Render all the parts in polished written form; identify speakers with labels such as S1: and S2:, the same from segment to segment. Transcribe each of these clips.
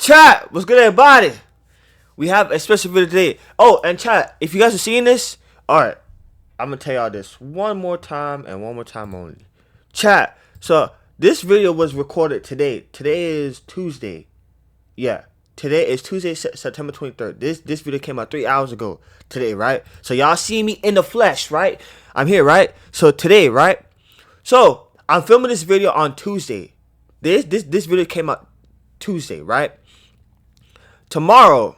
S1: Chat, what's good, everybody? We have a special video today. Oh, and chat, if you guys are seeing this, alright, I'm gonna tell y'all this one more time and one more time only. Chat, so this video was recorded today. Today is Tuesday. Yeah, today is Tuesday, September 23rd. This video came out 3 hours ago today, right? So y'all see me in the flesh, right? I'm here, right? So today, right? So I'm filming this video on Tuesday. This video came out Tuesday, right? Tomorrow,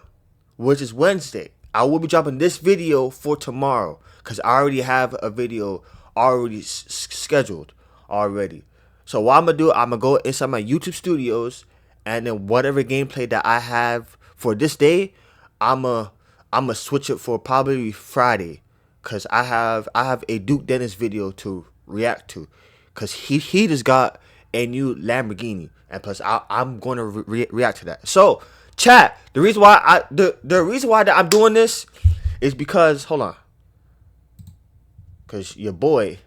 S1: which is Wednesday, I will be dropping this video for tomorrow because I already have a video already scheduled already. So what I'm gonna do, I'm gonna go inside my YouTube studios, and then whatever gameplay that I have for this day, I'm gonna switch it for probably Friday, cause I have a Duke Dennis video to react to, cause he just got a new Lamborghini, and plus I'm gonna react to that. So chat, the reason why that I'm doing this is because, hold on, cause your boy.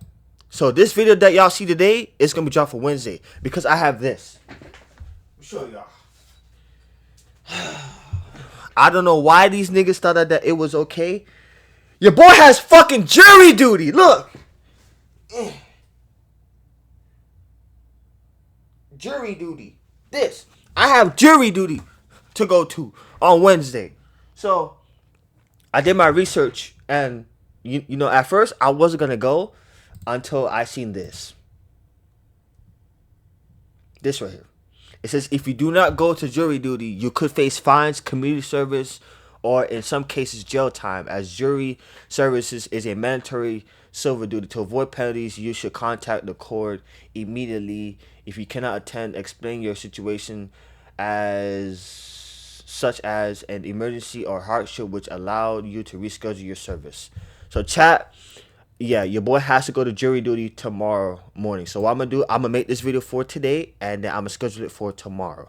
S1: So this video that y'all see today is gonna be dropped for Wednesday because I have this. Let me show y'all. I don't know why these niggas thought that it was okay. Your boy has fucking jury duty. Look. Jury duty. This. I have jury duty to go to on Wednesday. So I did my research, and you know, at first I wasn't gonna go until I seen this. This right here. It says if you do not go to jury duty, you could face fines, community service, or in some cases jail time, as jury services is a mandatory civil duty. To avoid penalties, you should contact the court immediately. If you cannot attend, explain your situation as such as an emergency or hardship which allowed you to reschedule your service. So chat, yeah, your boy has to go to jury duty tomorrow morning. So what I'm gonna do, I'm gonna make this video for today, and then I'm gonna schedule it for tomorrow,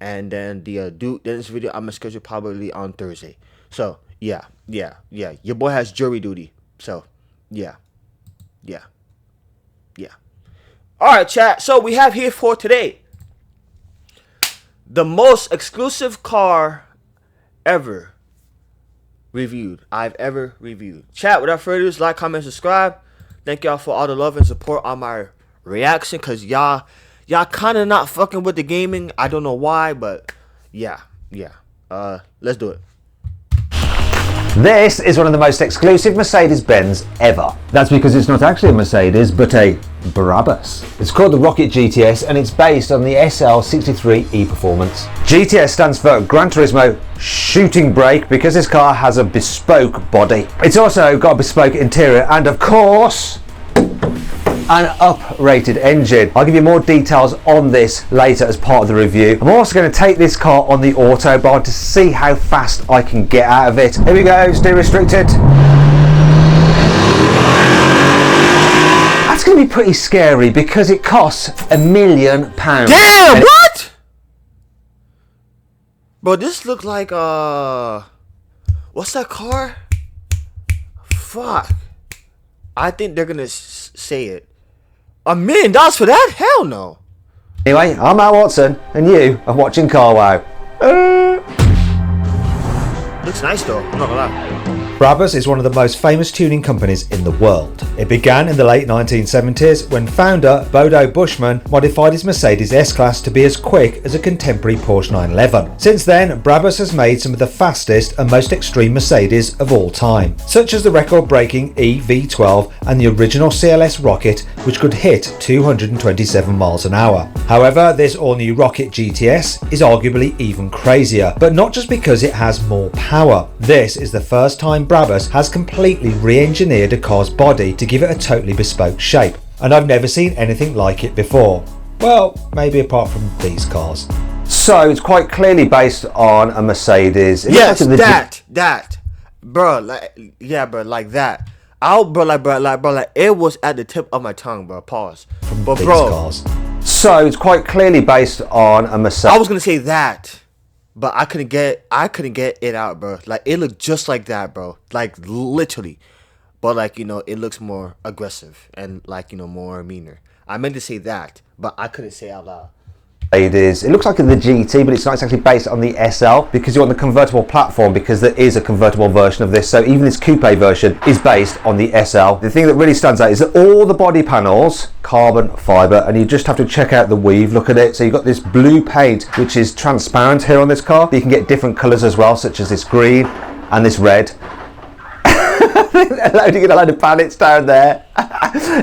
S1: and then the Duke Dennis video I'm gonna schedule probably on Thursday. So yeah, your boy has jury duty. So yeah. All right, chat. So we have here for today the most exclusive car ever I've ever reviewed. Chat, without further ado, like, comment, subscribe. Thank y'all for all the love and support on my reaction, cause y'all kind of not fucking with the gaming. I don't know why, but yeah. Let's do it.
S2: This is one of the most exclusive Mercedes-Benz ever. That's because it's not actually a Mercedes, but a Brabus. It's called the Rocket GTS, and it's based on the SL63E Performance. GTS stands for Gran Turismo Shooting Brake because this car has a bespoke body. It's also got a bespoke interior and, of course, an up-rated engine. I'll give you more details on this later as part of the review. I'm also going to take this car on the Autobahn to see how fast I can get out of it. Here we go, steer restricted. That's going to be pretty scary because it costs £1 million.
S1: Damn, what? Bro, this look like what's that car? Fuck. I think they're gonna say it. $1 million for that? Hell no.
S2: Anyway, I'm Matt Watson, and you are watching Car Wow.
S1: Looks nice though, I'm not gonna lie.
S3: Brabus is one of the most famous tuning companies in the world. It began in the late 1970s when founder Bodo Bushman modified his Mercedes S-Class to be as quick as a contemporary Porsche 911. Since then, Brabus has made some of the fastest and most extreme Mercedes of all time, such as the record-breaking EV12 and the original CLS Rocket, which could hit 227 miles an hour. However, this all-new Rocket GTS is arguably even crazier, but not just because it has more power. This is the first time Brabus has completely re-engineered a car's body to give it a totally bespoke shape, and I've never seen anything like it before. Well, maybe apart from these cars.
S2: So it's quite clearly based on a Mercedes.
S1: Yes, that, bro, like that. Like it was at the tip of my tongue, bro. Pause.
S3: From these cars.
S2: So it's quite clearly based on a Mercedes.
S1: I was gonna say that, but I couldn't get it out, bro. Like it looked just like that, bro. Like literally, but like, you know, it looks more aggressive and like, you know, more meaner. I meant to say that, but I couldn't say it out loud.
S2: It looks like the GT, but it's not. It's actually based on the SL because you're on the convertible platform, because there is a convertible version of this. So even this coupe version is based on the SL. The thing that really stands out is that all the body panels carbon fibre, and you just have to check out the weave. Look at it. So you've got this blue paint which is transparent here on this car, but you can get different colours as well, such as this green and this red. Loading in a load of pallets down there.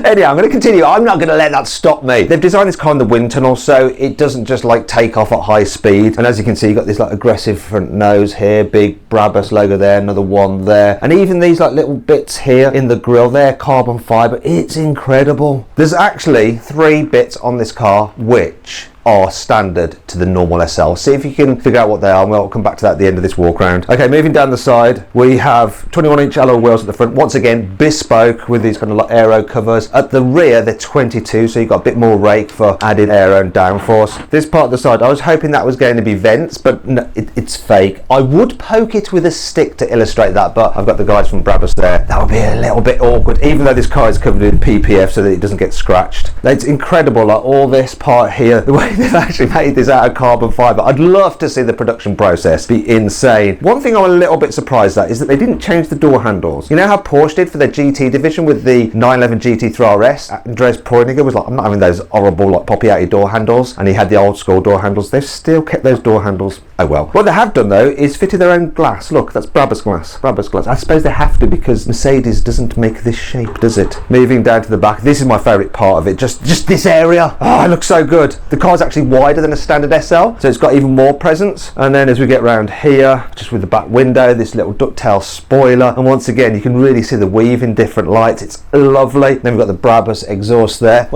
S2: Anyway, I'm going to continue. I'm not going to let that stop me. They've designed this car in the wind tunnel, so it doesn't just like take off at high speed. And as you can see, you've got this like aggressive front nose here, big Brabus logo there, another one there, and even these like little bits here in the grille, they're carbon fibre. It's incredible. There's actually 3 bits on this car which are standard to the normal SL. See if you can figure out what they are, and we'll come back to that at the end of this walk around. Okay, moving down the side, we have 21-inch alloy wheels at the front, once again bespoke with these kind of like aero covers. At the rear they're 22, so you've got a bit more rake for added aero and downforce. This part of the side, I was hoping that was going to be vents, but no, it's fake. I would poke it with a stick to illustrate that, but I've got the guys from Brabus there. That would be a little bit awkward, even though this car is covered in PPF so that it doesn't get scratched. It's incredible, like all this part here, the way they've actually made this out of carbon fibre. I'd love to see the production process be insane. One thing I'm a little bit surprised at is that they didn't change the door handles. You know how Porsche did for their GT division with the 911 GT3 RS? Andreas Preuniger was like, I'm not having those horrible like poppy-outy door handles, and he had the old school door handles. They've still kept those door handles. Oh well. What they have done though is fitted their own glass. Look, that's Brabus glass. Brabus glass. I suppose they have to because Mercedes doesn't make this shape, does it? Moving down to the back, this is my favourite part of it. Just this area. Oh, it looks so good. The car's actually wider than a standard SL, so it's got even more presence. And then as we get around here, just with the back window, this little ducktail spoiler, and once again you can really see the weave in different lights. It's lovely. Then we've got the Brabus exhaust there.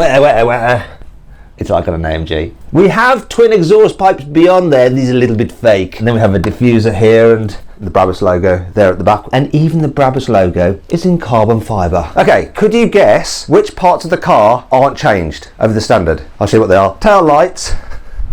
S2: It's like on an AMG. We have twin exhaust pipes beyond there. These are a little bit fake. And then we have a diffuser here and the Brabus logo there at the back. And even the Brabus logo is in carbon fibre. Okay, could you guess which parts of the car aren't changed over the standard? I'll show you what they are. Tail lights,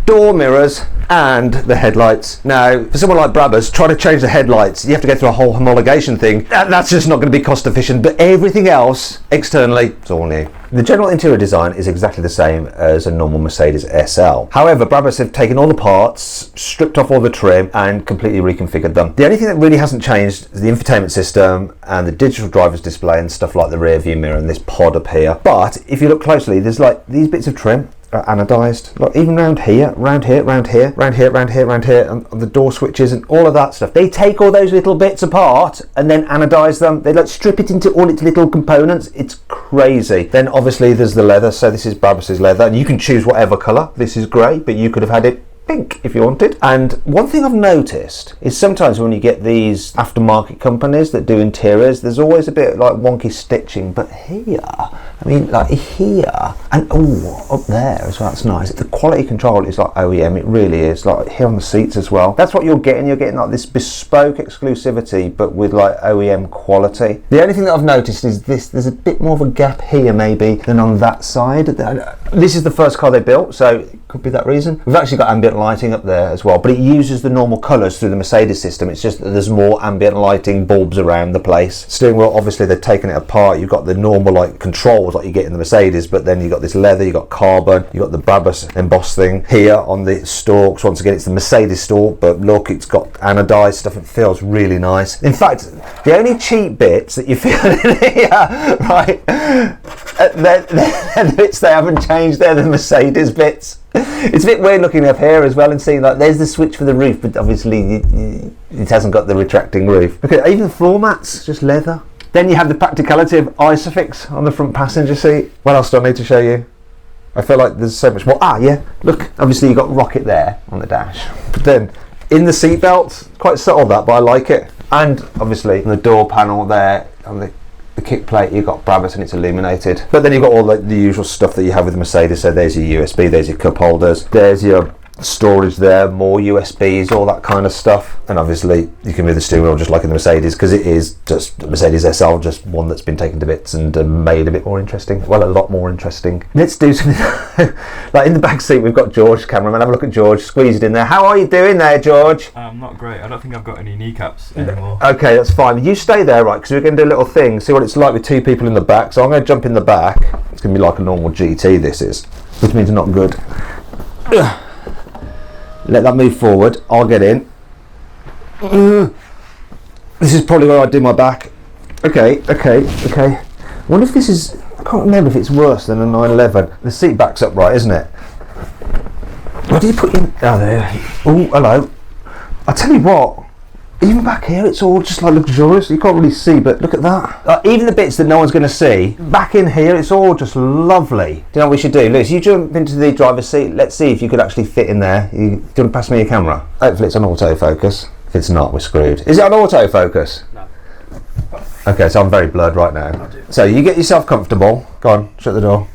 S2: door mirrors, and the headlights. Now, for someone like Brabus, trying to change the headlights, you have to go through a whole homologation thing. That's just not going to be cost efficient, but everything else, externally, it's all new. The general interior design is exactly the same as a normal Mercedes SL. However, Brabus have taken all the parts, stripped off all the trim, and completely reconfigured them. The only thing that really hasn't changed is the infotainment system and the digital driver's display and stuff like the rear view mirror and this pod up here. But if you look closely, there's like these bits of trim are anodized, like even round here, round here, round here, round here, round here, round here, and the door switches and all of that stuff. They take all those little bits apart and then anodize them. They like strip it into all its little components. It's crazy. Then obviously there's the leather, so this is Brabus's leather, and you can choose whatever colour. This is grey, but you could have had it pink if you wanted. And one thing I've noticed is sometimes when you get these aftermarket companies that do interiors, there's always a bit like wonky stitching, but here, I mean like here, and oh, up there as well, that's nice. The quality control is like OEM, it really is, like here on the seats as well. That's what you're getting like this bespoke exclusivity, but with like OEM quality. The only thing that I've noticed is this, there's a bit more of a gap here maybe than on that side. This is the first car they built, so it could be that reason. We've actually got ambient lighting up there as well, but it uses the normal colours through the Mercedes system. It's just that there's more ambient lighting bulbs around the place. Steering wheel, obviously they've taken it apart. You've got the normal like controls like you get in the Mercedes, but then you've got this leather, you've got carbon, you've got the Brabus embossed thing here on the stalks. Once again, it's the Mercedes stalk, but look, it's got anodized stuff. It feels really nice. In fact, the only cheap bits that you feel in here, right, the bits they haven't changed, they're the Mercedes bits. It's a bit weird looking up here as well and seeing like there's the switch for the roof, but obviously it hasn't got the retracting roof. Look at even the floor mats, just leather. Then you have the practicality of Isofix on the front passenger seat. What else do I need to show you? I feel like there's so much more. Ah, yeah, look, obviously you've got Rocket there on the dash. But then in the seat belt, quite subtle that, but I like it. And obviously on the door panel there, on the kick plate, you've got Brabus and it's illuminated. But then you've got all the usual stuff that you have with the Mercedes. So there's your USB, there's your cup holders, there's your storage there, more USBs, all that kind of stuff. And obviously you can move the steering wheel just like in the Mercedes, because it is just the Mercedes SL, just one that's been taken to bits and made a bit more interesting. Well, a lot more interesting. Let's do something. Like in the back seat we've got George, cameraman. Have a look at George, squeezed in there. How are you doing there, George?
S4: Not great. I don't think I've got any kneecaps anymore.
S2: Okay, that's fine. You stay there, right, because we're going to do a little thing, see what it's like with two people in the back. So I'm going to jump in the back. It's going to be like a normal GT, this is, which means not good. Let that move forward. I'll get in. This is probably where I do my back. Okay. I wonder if this is... I can't remember if it's worse than a 911. The seat backs up right, isn't it? What do you put in? Oh, there. Oh, hello. I'll tell you what. Even back here, it's all just like luxurious. You can't really see, but look at that. Even the bits that no one's going to see, back in here, it's all just lovely. Do you know what we should do? Lewis, you jump into the driver's seat. Let's see if you could actually fit in there. Do you want to pass me your camera? Hopefully it's on autofocus. If it's not, we're screwed. Is it on autofocus? No. Okay, so I'm very blurred right now. So you get yourself comfortable. Go on, shut the door.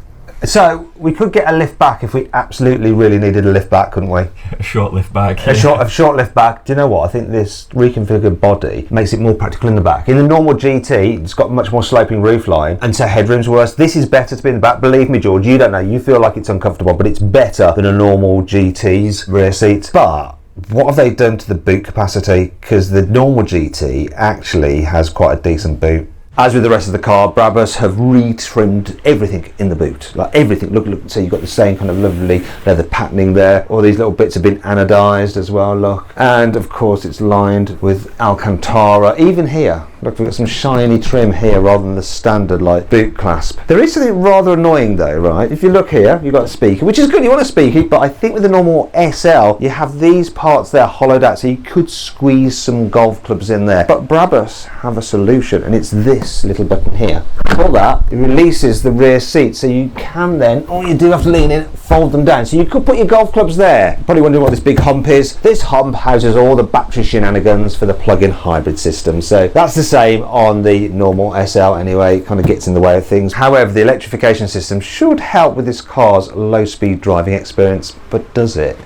S2: So we could get a lift back if we absolutely really needed a lift back, couldn't we?
S4: A short lift back.
S2: A short lift back. Do you know what? I think this reconfigured body makes it more practical in the back. In the normal GT, it's got much more sloping roofline, and so headroom's worse. This is better to be in the back. Believe me, George, you don't know. You feel like it's uncomfortable, but it's better than a normal GT's rear seat. But what have they done to the boot capacity? Because the normal GT actually has quite a decent boot. As with the rest of the car, Brabus have retrimmed everything in the boot, like everything. Look, so you've got the same kind of lovely leather patterning there. All these little bits have been anodized as well, look. And of course it's lined with Alcantara. Even here, look, we've got some shiny trim here rather than the standard like boot clasp. There is something rather annoying though, right? If you look here, you've got a speaker, which is good, you want a speaker, but I think with the normal SL, you have these parts there hollowed out, so you could squeeze some golf clubs in there. But Brabus have a solution, and it's this little button here. Pull that, it releases the rear seat, so you can then, all you do have to lean in, fold them down. So you could put your golf clubs there. Probably wondering what this big hump is. This hump houses all the battery shenanigans for the plug-in hybrid system. So that's the same on the normal SL anyway. It kind of gets in the way of things. However, the electrification system should help with this car's low-speed driving experience, but does it?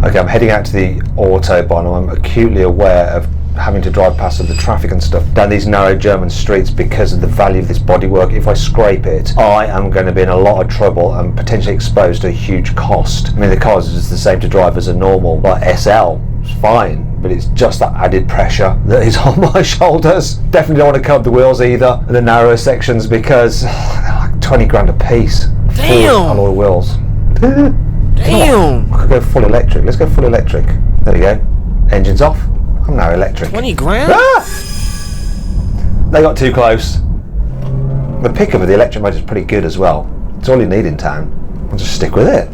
S2: Okay, I'm heading out to the Autobahn. I'm acutely aware of having to drive past the traffic and stuff down these narrow German streets because of the value of this bodywork. If I scrape it, I am going to be in a lot of trouble and potentially exposed to a huge cost. I mean, the car is just the same to drive as a normal, like SL. It's fine, but it's just that added pressure that is on my shoulders. Definitely don't want to curb the wheels either in the narrow sections because they're like 20 grand a piece.
S1: Damn!
S2: Alloy wheels.
S1: Damn!
S2: I could go full electric. Let's go full electric. There we go. Engine's off. I'm now electric.
S1: 20 grand?
S2: Ah! They got too close. The pickup of the electric motor is pretty good as well. It's all you need in town. I'll just stick with it.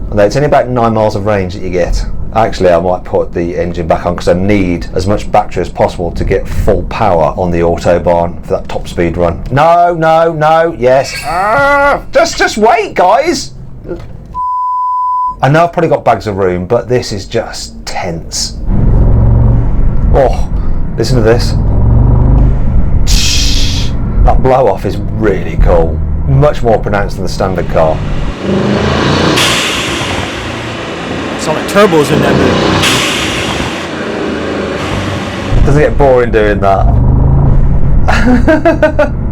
S2: Although it's only about 9 miles of range that you get. Actually, I might put the engine back on because I need as much battery as possible to get full power on the Autobahn for that top speed run. No, yes. Just wait, guys. I know I've probably got bags of room, but this is just tense. Oh, listen to this. That blow off is really cool. Much more pronounced than the standard car.
S1: It's all like turbos in that bit.
S2: Doesn't it get boring doing that?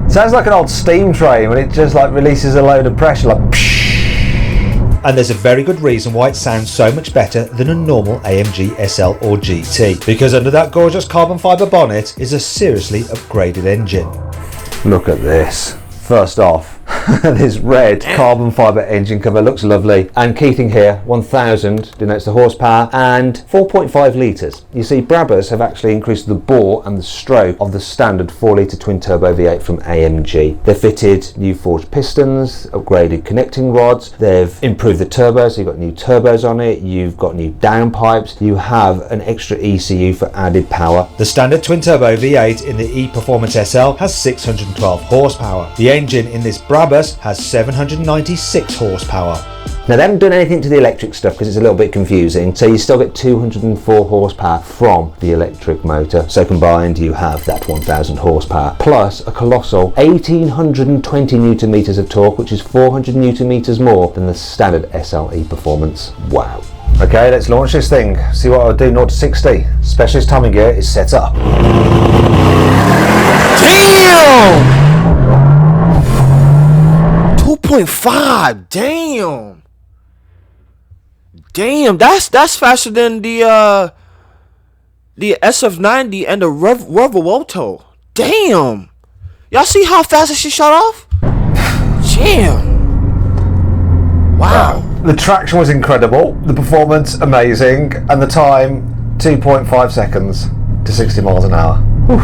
S2: Sounds like an old steam train when it just like releases a load of pressure like psh.
S3: And there's a very good reason why it sounds so much better than a normal AMG SL or GT, because under that gorgeous carbon fibre bonnet is a seriously upgraded engine.
S2: Look at this. First off, this red carbon fibre engine cover looks lovely, and keying here 1000 denotes the horsepower and 4.5 litres. You see, Brabus have actually increased the bore and the stroke of the standard 4 litre twin turbo V8 from AMG. They've fitted new forged pistons, upgraded connecting rods, they've improved the turbo, so you've got new turbos on it, you've got new downpipes, you have an extra ECU for added power.
S3: The standard twin turbo V8 in the E-Performance SL has 612 horsepower. The engine in this Brabus has 796 horsepower.
S2: Now they haven't done anything to the electric stuff because it's a little bit confusing, so you still get 204 horsepower from the electric motor. So combined you have that 1000 horsepower plus a colossal 1820 newton meters of torque, which is 400 newton meters more than the standard SLE Performance. Wow. Okay, let's launch this thing. See what I'll do 0 to 60. Specialist timing gear is set up.
S1: Damn! 2.5, damn, that's faster than the SF90 and the Revuelto. Damn, y'all see how fast this shit shot off? Damn. Wow.
S2: The traction was incredible, the performance amazing, and the time 2.5 seconds to 60 miles an hour. Whew.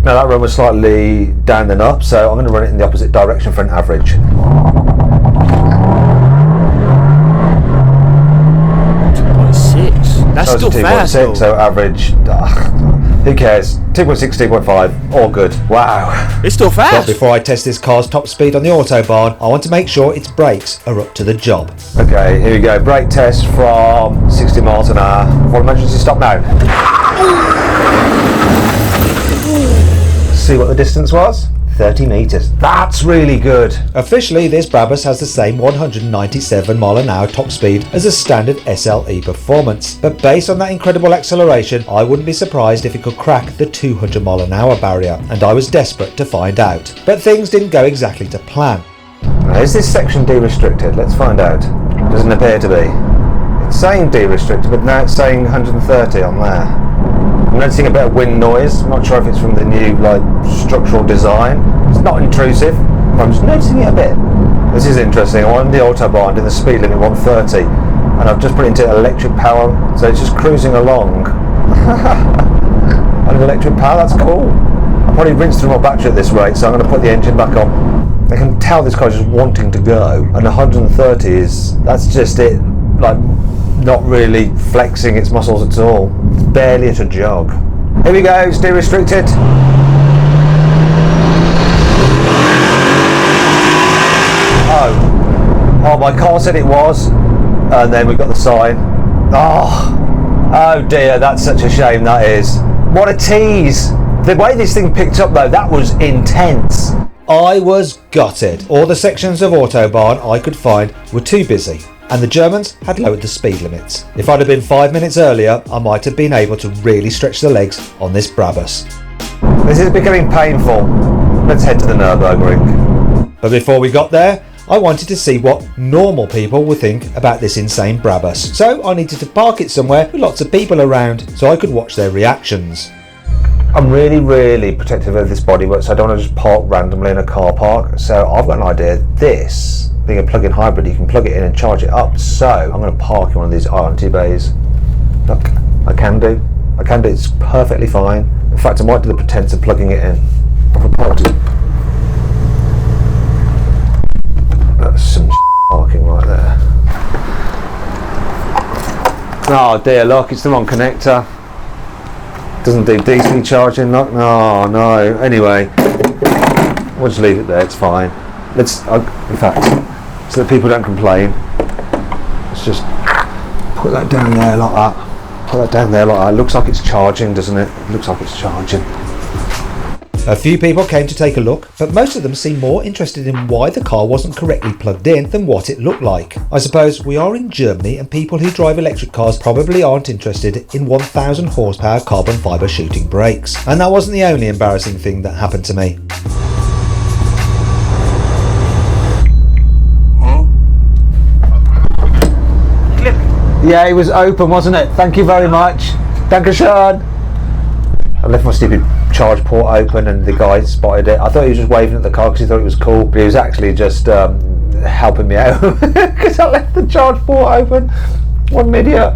S2: Now that run was slightly down then up, so I'm going to run it in the opposite direction for an average.
S1: 2.6. That's still fast though.
S2: So average, who cares? 2.6, 2.5, all good. Wow.
S1: It's still
S3: But
S1: fast.
S3: before I test this car's top speed on the Autobahn, I want to make sure its brakes are up to the job.
S2: Okay, here we go. Brake test from 60 miles an hour. Full emergency stop now. See what the distance was? 30 metres. That's really good.
S3: Officially, this Brabus has the same 197 mile an hour top speed as a standard SLE Performance, but based on that incredible acceleration, I wouldn't be surprised if it could crack the 200 mile an hour barrier, and I was desperate to find out. But things didn't go exactly to plan.
S2: Now, is this section D-restricted? Let's find out. Doesn't appear to be. It's saying D-restricted, but now it's saying 130 on there. I'm noticing a bit of wind noise. I'm not sure if it's from the new structural design. It's not intrusive, but I'm just noticing it a bit. This is interesting. I'm on the Autobahn doing the speed limit 130, and I've just put it into electric power, so it's just cruising along. On electric power, that's cool. I'll probably rinse through my battery at this rate, so I'm going to put the engine back on. I can tell this car's just wanting to go, and 130 that's just it, not really flexing its muscles at all. It's barely at a jog. Here we go, stay restricted. Oh, my car said it was, and then we got the sign. Oh dear, that's such a shame, that is. What a tease. The way this thing picked up though, that was intense.
S3: I was gutted. All the sections of Autobahn I could find were too busy, and the Germans had lowered the speed limits. If I'd have been 5 minutes earlier, I might have been able to really stretch the legs on this Brabus.
S2: This is becoming painful. Let's head to the Nürburgring.
S3: But before we got there, I wanted to see what normal people would think about this insane Brabus. So I needed to park it somewhere with lots of people around so I could watch their reactions.
S2: I'm really protective of this bodywork, so I don't want to just park randomly in a car park. So I've got an idea. This being a plug-in hybrid, you can plug it in and charge it up. So I'm going to park in one of these RT bays. Look, I can do. It's perfectly fine. In fact, I might do the pretense of plugging it in. I've parked it. That's some parking right there. Oh dear, look, it's the wrong connector. Doesn't do DC charging, look. No. Anyway, we'll just leave it there, it's fine. In fact, so that people don't complain, let's just put that down there like that. It looks like it's charging, doesn't it? It looks like it's charging.
S3: A few people came to take a look, but most of them seemed more interested in why the car wasn't correctly plugged in than what it looked like. I suppose we are in Germany and people who drive electric cars probably aren't interested in 1000 horsepower carbon fibre shooting brakes. And that wasn't the only embarrassing thing that happened to me.
S2: Yeah, it was open, wasn't it? Thank you very much. Dankeschön. I left my stupid charge port open and the guy spotted it. I thought he was just waving at the car because he thought it was cool, but he was actually just helping me out because I left the charge port open. What an idiot.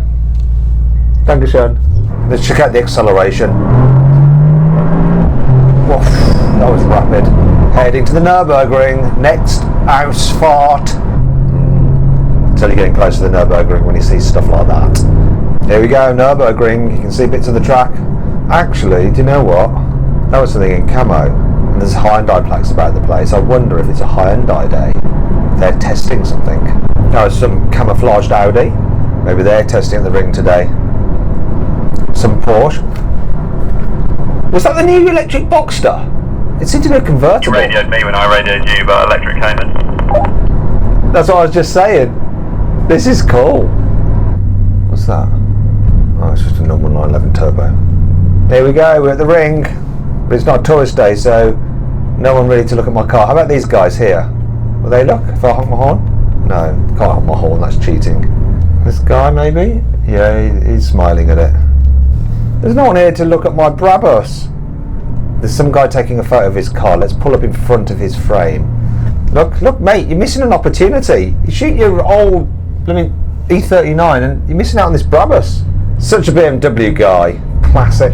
S2: Dankeschön. Let's check out the acceleration. Woof, that was rapid. Heading to the Nürburgring. Next, Ausfahrt. It's only getting close to the Nürburgring when you see stuff like that. Here we go, Nürburgring. You can see bits of the track. Actually, do you know what? That was something in camo. And there's Hyundai plaques about the place. I wonder if it's a Hyundai day. They're testing something. Oh, some camouflaged Audi. Maybe they're testing at the ring today. Some Porsche. Was that the new electric Boxster? It seemed to be a convertible.
S5: You radioed me when I radioed you about electric Cayman.
S2: That's what I was just saying. This is cool. What's that? Oh, it's just a normal 911 turbo. Here we go, we're at the ring. But it's not a tourist day, so no one really to look at my car. How about these guys here? Will they look if I honk my horn? No, can't honk my horn, that's cheating. This guy maybe? Yeah, he's smiling at it. There's no one here to look at my Brabus. There's some guy taking a photo of his car. Let's pull up in front of his frame. Look, mate, you're missing an opportunity. You shoot your old, E39 and you're missing out on this Brabus. Such a BMW guy. Classic.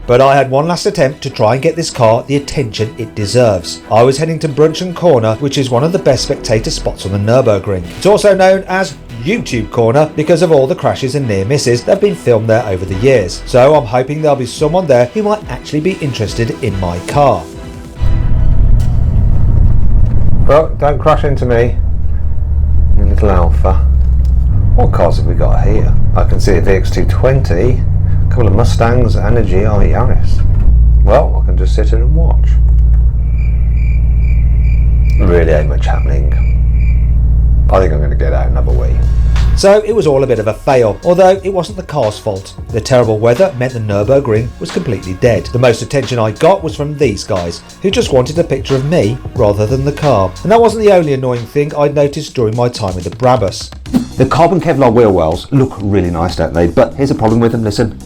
S3: But I had one last attempt to try and get this car the attention it deserves. I was heading to Brunchen Corner, which is one of the best spectator spots on the Nürburgring. It's also known as YouTube Corner because of all the crashes and near misses that have been filmed there over the years. So I'm hoping there'll be someone there who might actually be interested in my car.
S2: Well, don't crash into me, you little Alpha. What cars have we got here? I can see a VX220, a couple of Mustangs and a GR Yaris. Well, I can just sit here and watch. Really ain't much happening. I think I'm going to get out and have a wee.
S3: So it was all a bit of a fail, although it wasn't the car's fault. The terrible weather meant the Nürburgring was completely dead. The most attention I got was from these guys, who just wanted a picture of me rather than the car. And that wasn't the only annoying thing I'd noticed during my time with the Brabus.
S2: The carbon Kevlar wheel wells look really nice, don't they? But here's a problem with them, listen.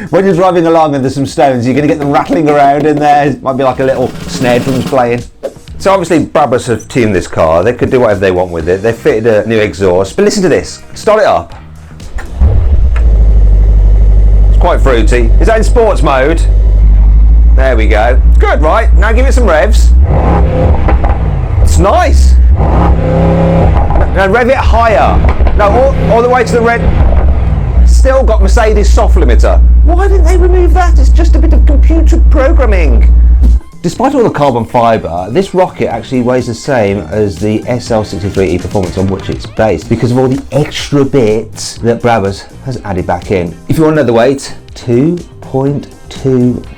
S2: When you're driving along and there's some stones, you're going to get them rattling around in there. It might be like a little snare drum's playing. So obviously Brabus have tuned this car. They could do whatever they want with it. They fitted a new exhaust. But listen to this. Start it up. It's quite fruity. Is that in sports mode? There we go. Good, right? Now give it some revs. It's nice. Now rev it higher. No, all the way to the red. Still got Mercedes soft limiter. Why didn't they remove that? It's just a bit of computer programming. Despite all the carbon fibre, this rocket actually weighs the same as the SL63E Performance on which it's based because of all the extra bits that Brabus has added back in. If you want to know the weight, 2.2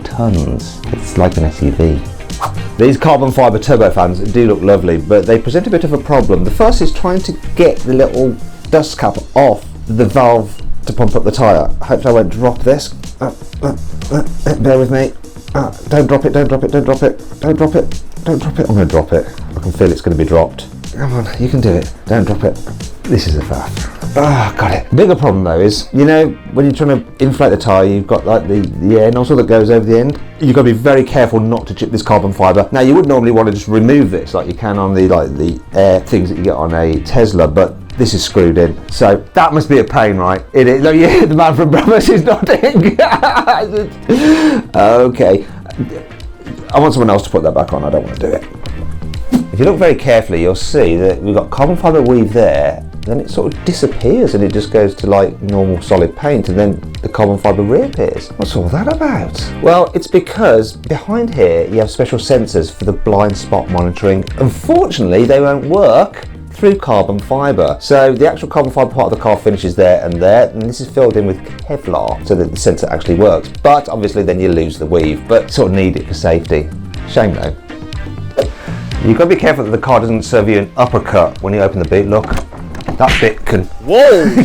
S2: tonnes. It's like an SUV. These carbon fibre turbofans do look lovely, but they present a bit of a problem. The first is trying to get the little dust cap off the valve to pump up the tyre. Hopefully I won't drop this. Bear with me. Don't drop it. I'm going to drop it. I can feel it's going to be dropped. Come on, you can do it. Don't drop it. This is a faff. Got it. The bigger problem though is, you know, when you're trying to inflate the tyre, you've got like the air nozzle that goes over the end. You've got to be very careful not to chip this carbon fibre. Now you would normally want to just remove this like you can on the air things that you get on a Tesla, but this is screwed in, so that must be a pain, right? It is. Look, yeah, the man from Brabus is nodding. Okay, I want someone else to put that back on. I don't want to do it. If you look very carefully, you'll see that we've got carbon fibre weave there. Then it sort of disappears and it just goes to like normal solid paint, and then the carbon fibre reappears. What's all that about? Well, it's because behind here you have special sensors for the blind spot monitoring. Unfortunately, they won't work through carbon fibre. So the actual carbon fibre part of the car finishes there, and this is filled in with Kevlar so that the sensor actually works. But obviously then you lose the weave, but sort of need it for safety. Shame though. You've got to be careful that the car doesn't serve you an uppercut when you open the boot. Look, that bit can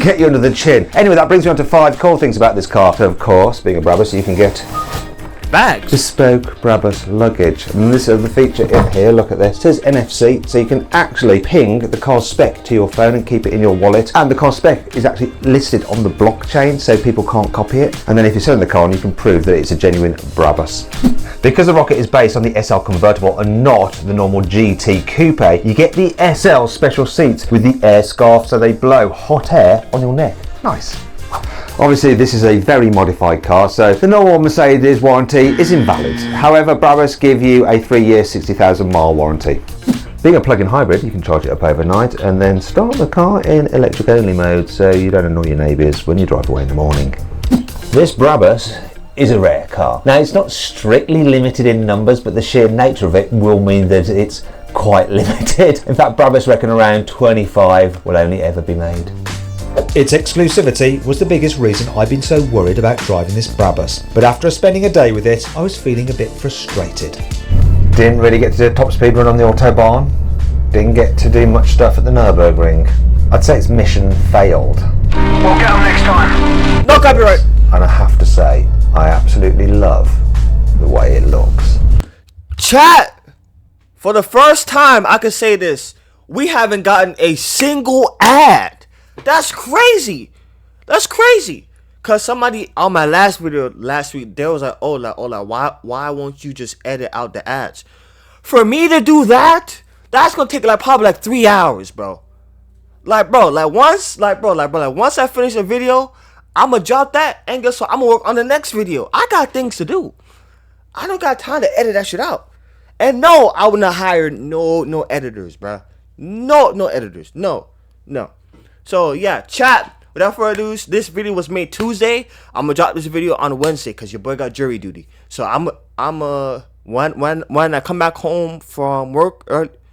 S2: get you under the chin. Anyway, that brings me on to 5 cool things about this car. So of course, being a Brabus, you can get
S1: bags.
S2: Bespoke Brabus luggage. And this is the feature in here, look at this. It says NFC, so you can actually ping the car's spec to your phone and keep it in your wallet. And the car spec is actually listed on the blockchain, so people can't copy it. And then if you're selling the car, you can prove that it's a genuine Brabus. Because the Rocket is based on the SL convertible and not the normal GT coupe, you get the SL special seats with the air scarf, so they blow hot air on your neck. Nice. Obviously this is a very modified car, so the normal Mercedes warranty is invalid. However, Brabus give you a 3-year 60,000 mile warranty. Being a plug-in hybrid, you can charge it up overnight and then start the car in electric only mode so you don't annoy your neighbours when you drive away in the morning. This Brabus is a rare car. Now it's not strictly limited in numbers, but the sheer nature of it will mean that it's quite limited. In fact, Brabus reckon around 25 will only ever be made.
S3: Its exclusivity was the biggest reason I've been so worried about driving this Brabus, but after spending a day with it, I was feeling a bit frustrated.
S2: Didn't really get to do a top speed run on the Autobahn. Didn't get to do much stuff at the Nürburgring. I'd say its mission failed.
S5: We'll get them next time.
S1: No copyright.
S2: And I have to say, I absolutely love the way it looks.
S1: Chat, for the first time I could say this, we haven't gotten a single ad. That's crazy. That's crazy. Cause somebody on my last video last week, they was like, why won't you just edit out the ads? For me to do that, that's gonna take like probably like 3 hours, bro. Once I finish a video, I'ma drop that, and guess what? I'ma work on the next video. I got things to do. I don't got time to edit that shit out. And no, I would not hire no editors, bro. No editors. No. So yeah, chat. Without further ado, this video was made Tuesday. I'm gonna drop this video on Wednesday because your boy got jury duty. So when I come back home from work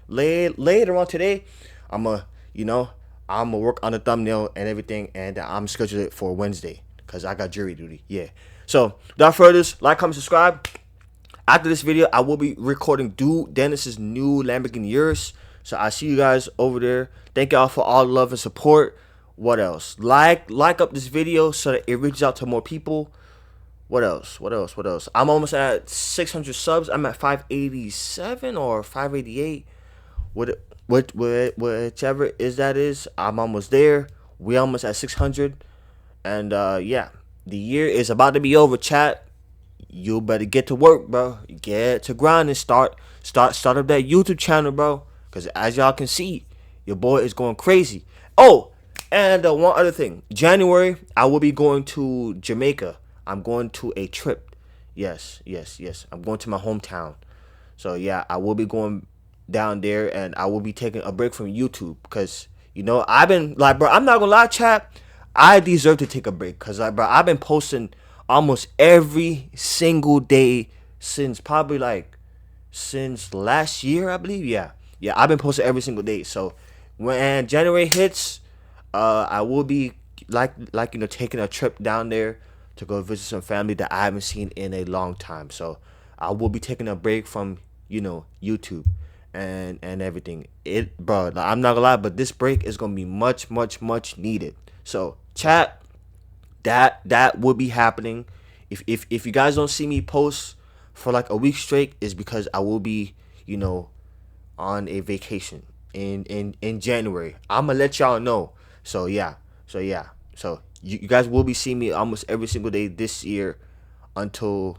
S1: later on today, I'm gonna work on the thumbnail and everything, and I'm scheduled it for Wednesday because I got jury duty. Yeah. So without further ado, like, comment, subscribe. After this video, I will be recording Dude Dennis's new Lamborghini Urus. So I see you guys over there. Thank y'all for all the love and support. What else? Like up this video so that it reaches out to more people. What else? I'm almost at 600 subs. I'm at 587 or 588. Whichever is. I'm almost there. We almost at 600. And yeah, the year is about to be over, chat. You better get to work, bro. Get to grind and start up that YouTube channel, bro. Because as y'all can see, your boy is going crazy. Oh, and one other thing. January, I will be going to Jamaica. I'm going to a trip. Yes. I'm going to my hometown. So yeah, I will be going down there, and I will be taking a break from YouTube. Because, I've been, like, bro, I'm not going to lie, chat. I deserve to take a break. Because, like, bro, I've been posting almost every single day since since last year, I believe. Yeah, I've been posting every single day. So when January hits, I will be taking a trip down there to go visit some family that I haven't seen in a long time. So I will be taking a break from YouTube and everything. Bro, I'm not gonna lie, but this break is gonna be much needed. So chat, that will be happening. If you guys don't see me post for like a week straight, is because I will be on a vacation in January. I'm gonna let y'all know. So yeah. So you guys will be seeing me almost every single day this year until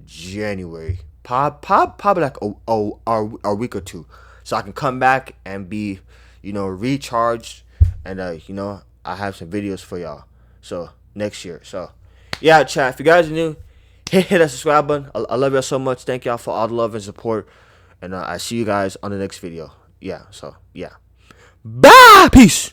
S1: January. Probably like a week or two, so I can come back and be recharged, and I have some videos for y'all. So next year. So yeah, chat. If you guys are new, hit that subscribe button. I love y'all so much. Thank y'all for all the love and support, and I see you guys on the next video. Yeah. So yeah. Bye. Peace.